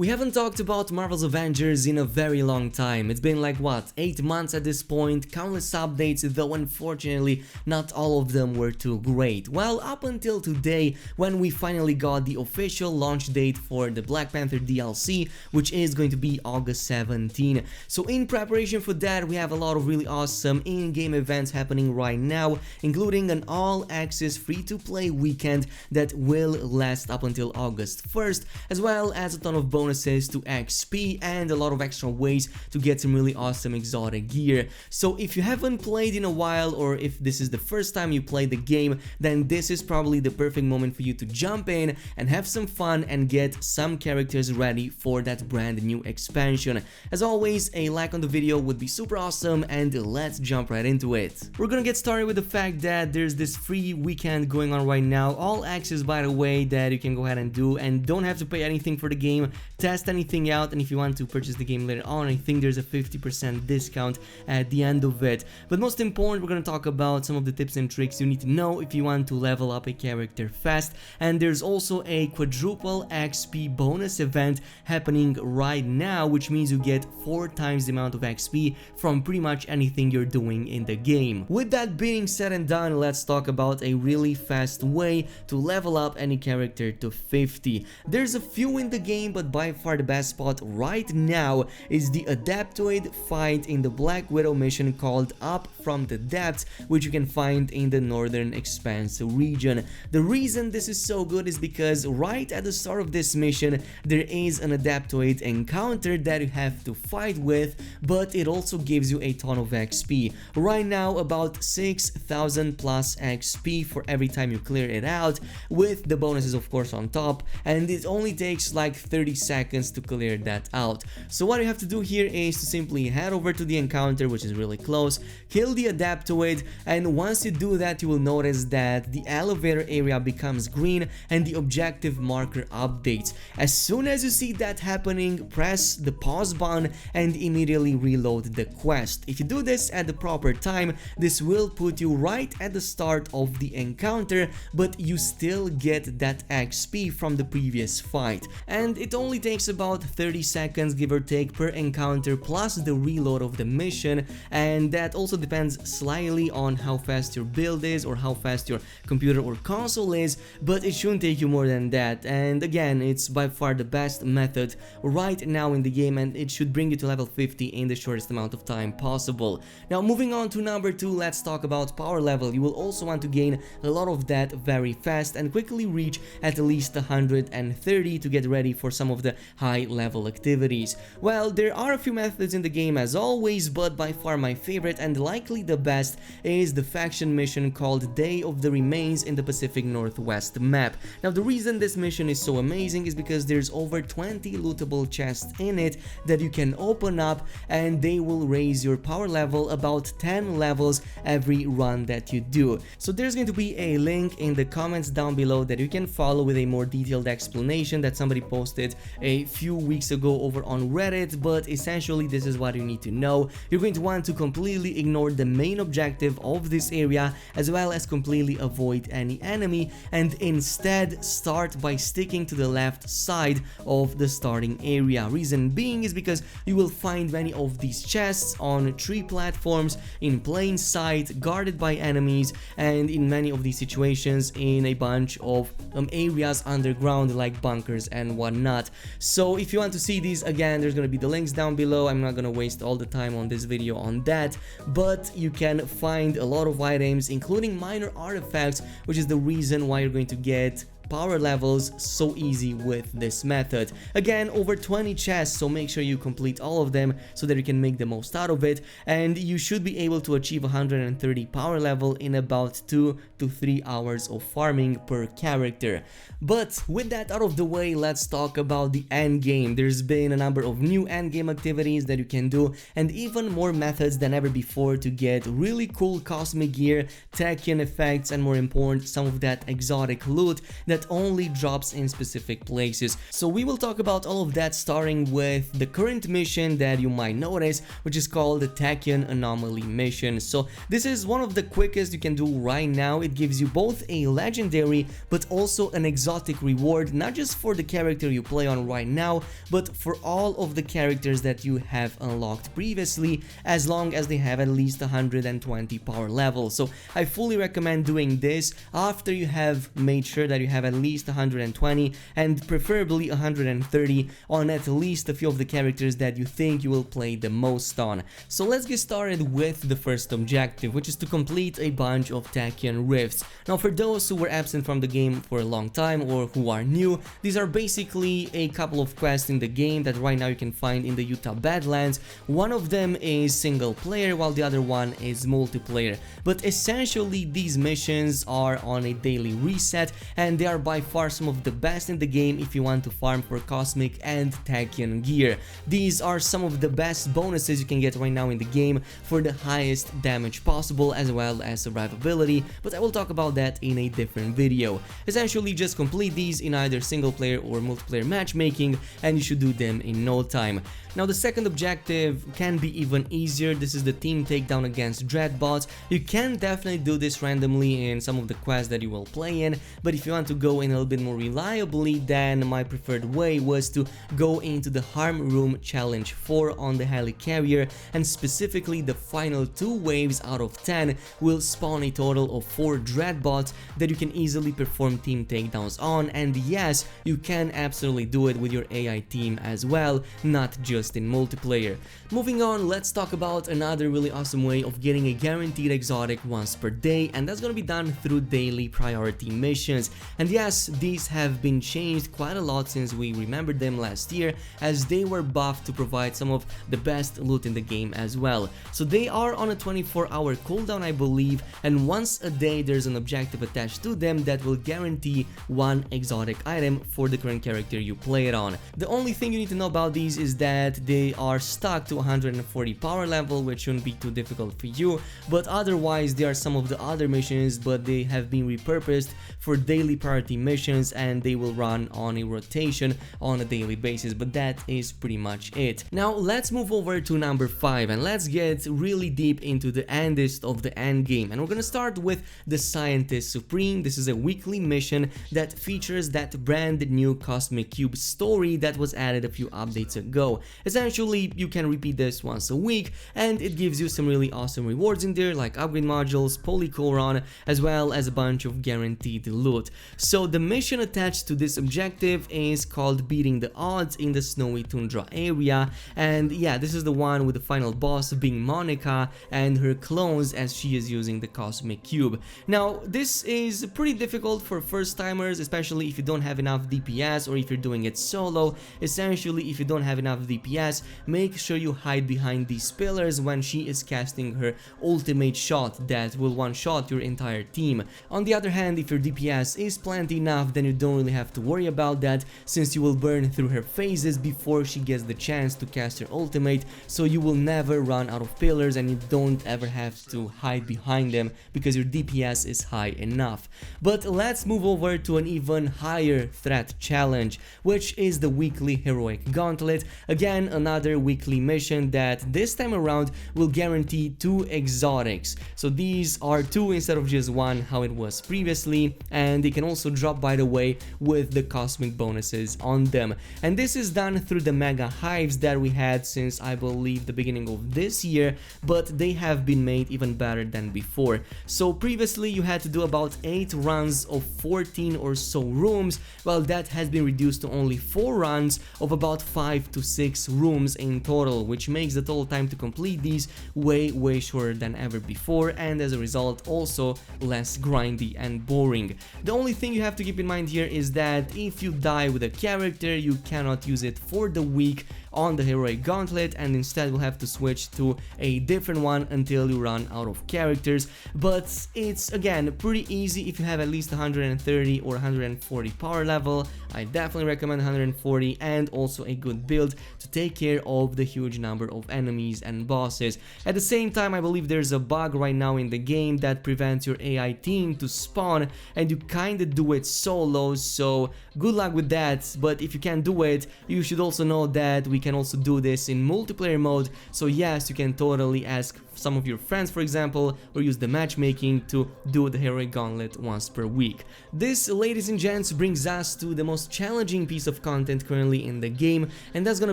We haven't talked about Marvel's Avengers in a very long time. It's been like what, 8 months at this point, countless updates, though unfortunately not all of them were too great. Well, up until today, when we finally got the official launch date for the Black Panther DLC, which is going to be August 17. So in preparation for that, we have a lot of really awesome in-game events happening right now, including an all-access free-to-play weekend that will last up until August 1st, as well as a ton of bonuses to XP and a lot of extra ways to get some really awesome exotic gear. So if you haven't played in a while, or if this is the first time you play the game, then this is probably the perfect moment for you to jump in and have some fun and get some characters ready for that brand new expansion. As always, a like on the video would be super awesome, and let's jump right into it. We're gonna get started with the fact that there's this free weekend going on right now, all access by the way, that you can go ahead and do and don't have to pay anything for the game, test anything out, and if you want to purchase the game later on, I think there's a 50% discount at the end of it. But most important, we're gonna talk about some of the tips and tricks you need to know if you want to level up a character fast, and there's also a quadruple XP bonus event happening right now, which means you get 4 times the amount of XP from pretty much anything you're doing in the game. With that being said and done, let's talk about a really fast way to level up any character to 50. There's a few in the game, but by far the best spot right now is the Adaptoid fight in the Black Widow mission called Up from the Depths, which you can find in the Northern Expanse region. The reason this is so good is because right at the start of this mission there is an Adaptoid encounter that you have to fight with, but it also gives you a ton of XP. Right now about 6,000 plus XP for every time you clear it out, with the bonuses of course on top, and it only takes like 30 seconds to clear that out. So what you have to do here is to simply head over to the encounter, which is really close, kill the Adaptoid, and once you do that you will notice that the elevator area becomes green and the objective marker updates. As soon as you see that happening, press the pause button and immediately reload the quest. If you do this at the proper time, this will put you right at the start of the encounter, but you still get that XP from the previous fight. And it only takes about 30 seconds give or take per encounter, plus the reload of the mission, and that also depends slightly on how fast your build is or how fast your computer or console is, but it shouldn't take you more than that. And again, it's by far the best method right now in the game, and it should bring you to level 50 in the shortest amount of time possible. Now moving on to number 2, let's talk about power level. You will also want to gain a lot of that very fast and quickly reach at least 130 to get ready for some of the high level activities. Well, there are a few methods in the game as always, but by far my favorite and likely the best is the faction mission called Day of the Remains in the Pacific Northwest map. Now the reason this mission is so amazing is because there's over 20 lootable chests in it that you can open up, and they will raise your power level about 10 levels every run that you do. So there's going to be a link in the comments down below that you can follow with a more detailed explanation that somebody posted a few weeks ago over on Reddit, but essentially this is what you need to know. You're going to want to completely ignore the main objective of this area, as well as completely avoid any enemy, and instead start by sticking to the left side of the starting area. Reason being is because you will find many of these chests on tree platforms in plain sight, guarded by enemies, and in many of these situations in a bunch of areas underground like bunkers and whatnot. So if you want to see these, again, there's gonna be the links down below. I'm not gonna waste all the time on this video on that, but you can find a lot of items, including minor artifacts, which is the reason why you're going to get power levels so easy with this method. Again, over 20 chests, so make sure you complete all of them so that you can make the most out of it, and you should be able to achieve 130 power level in about 2 to 3 hours of farming per character. But with that out of the way, let's talk about the end game. There's been a number of new end game activities that you can do, and even more methods than ever before to get really cool cosmic gear, tech and effects, and more important, some of that exotic loot that that only drops in specific places. So we will talk about all of that, starting with the current mission that you might notice, which is called the Tachyon Anomaly mission. So this is one of the quickest you can do right now. It gives you both a legendary but also an exotic reward, not just for the character you play on right now, but for all of the characters that you have unlocked previously, as long as they have at least 120 power level. So I fully recommend doing this after you have made sure that you have at least 120 and preferably 130 on at least a few of the characters that you think you will play the most on. So let's get started with the first objective, which is to complete a bunch of Tachyon rifts. Now, for those who were absent from the game for a long time or who are new, these are basically a couple of quests in the game that right now you can find in the Utah Badlands. One of them is single player while the other one is multiplayer, but essentially these missions are on a daily reset and they are by far some of the best in the game if you want to farm for cosmic and Tachyon gear. These are some of the best bonuses you can get right now in the game for the highest damage possible, as well as survivability, but I will talk about that in a different video. Essentially just complete these in either single player or multiplayer matchmaking and you should do them in no time. Now the second objective can be even easier. This is the team takedown against Dreadbots. You can definitely do this randomly in some of the quests that you will play in, but if you want to go in a little bit more reliably, then my preferred way was to go into the Harm Room Challenge 4 on the Helicarrier, and specifically the final 2 waves out of 10 will spawn a total of 4 Dreadbots that you can easily perform team takedowns on, and yes, you can absolutely do it with your AI team as well, not just in multiplayer. Moving on, let's talk about another really awesome way of getting a guaranteed exotic once per day, and that's gonna be done through daily priority missions. And yes, these have been changed quite a lot since we remembered them last year, as they were buffed to provide some of the best loot in the game as well. So they are on a 24-hour cooldown, I believe, and once a day there's an objective attached to them that will guarantee one exotic item for the current character you play it on. The only thing you need to know about these is that they are stuck to 140 power level, which shouldn't be too difficult for you, but otherwise they are some of the other missions, but they have been repurposed for daily priority missions and they will run on a rotation on a daily basis, but that is pretty much it. Now let's move over to number 5 and let's get really deep into the endest of the endgame, and we're gonna start with the Scientist Supreme. This is a weekly mission that features that brand new Cosmic Cube story that was added a few updates ago. Essentially, you can repeat this once a week and it gives you some really awesome rewards in there, like upgrade modules, polycoron, as well as a bunch of guaranteed loot. So the mission attached to this objective is called Beating the Odds in the Snowy Tundra area, and yeah, this is the one with the final boss being Monica and her clones, as she is using the Cosmic Cube. Now this is pretty difficult for first timers, especially if you don't have enough DPS or if you're doing it solo. Essentially, if you don't have enough DPS, make sure you hide behind these pillars when she is casting her ultimate shot that will one-shot your entire team. On the other hand, if your DPS is plenty enough, then you don't really have to worry about that, since you will burn through her phases before she gets the chance to cast her ultimate, so you will never run out of pillars and you don't ever have to hide behind them because your DPS is high enough. But let's move over to an even higher threat challenge, which is the weekly Heroic Gauntlet. Again, another weekly mission that this time around will guarantee 2 exotics. So these are 2 instead of just 1 how it was previously, and they can also drop, by the way, with the cosmic bonuses on them. And this is done through the mega hives that we had since I believe the beginning of this year, but they have been made even better than before. So previously you had to do about 8 runs of 14 or so rooms, while that has been reduced to only 4 runs of about 5 to 6 rooms in total, which makes the total time to complete these way shorter than ever before, and as a result also less grindy and boring. The only thing you have to keep in mind here is that if you die with a character, you cannot use it for the week on the Heroic Gauntlet, and instead will have to switch to a different one until you run out of characters. But it's again pretty easy if you have at least 130 or 140 power level. I definitely recommend 140, and also a good build to take care of the huge number of enemies and bosses. At the same time, I believe there's a bug right now in the game that prevents your AI team to spawn, and you kinda do do it solo, so good luck with that. But if you can't do it, you should also know that we can also do this in multiplayer mode, so yes, you can totally ask some of your friends, for example, or use the matchmaking to do the heroic gauntlet once per week. This, ladies and gents, brings us to the most challenging piece of content currently in the game, and that's gonna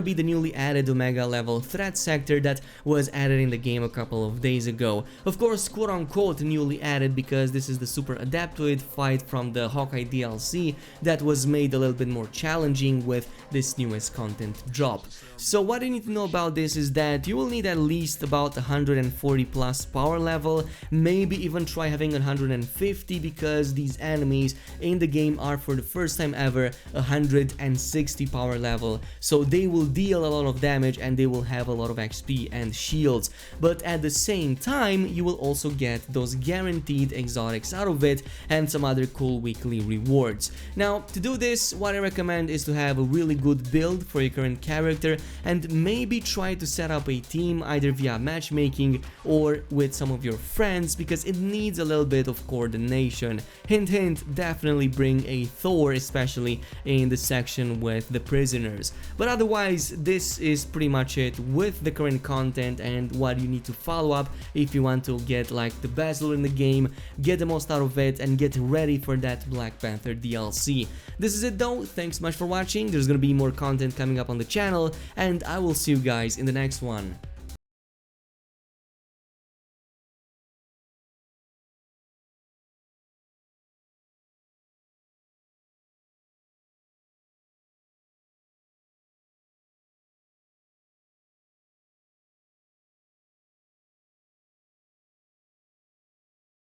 be the newly added Omega level threat sector that was added in the game a couple of days ago. Of course, quote-unquote newly added, because this is the super adaptoid fight from the Hawkeye DLC that was made a little bit more challenging with this newest content drop. So what you need to know about this is that you will need at least about 140 plus power level, maybe even try having 150, because these enemies in the game are for the first time ever 160 power level, so they will deal a lot of damage and they will have a lot of XP and shields, but at the same time you will also get those guaranteed exotics out of it and some other cool weekly rewards. Now, to do this, what I recommend is to have a really good build for your current character and maybe try to set up a team either via matchmaking or with some of your friends, because it needs a little bit of coordination. Hint hint, definitely bring a Thor, especially in the section with the prisoners. But otherwise, this is pretty much it with the current content and what you need to follow up if you want to get like the best loot in the game, get the most out of it, and get ready for that Black Panther DLC. This is it though, thanks so much for watching. There's gonna be more content coming up on the channel, and I will see you guys in the next one.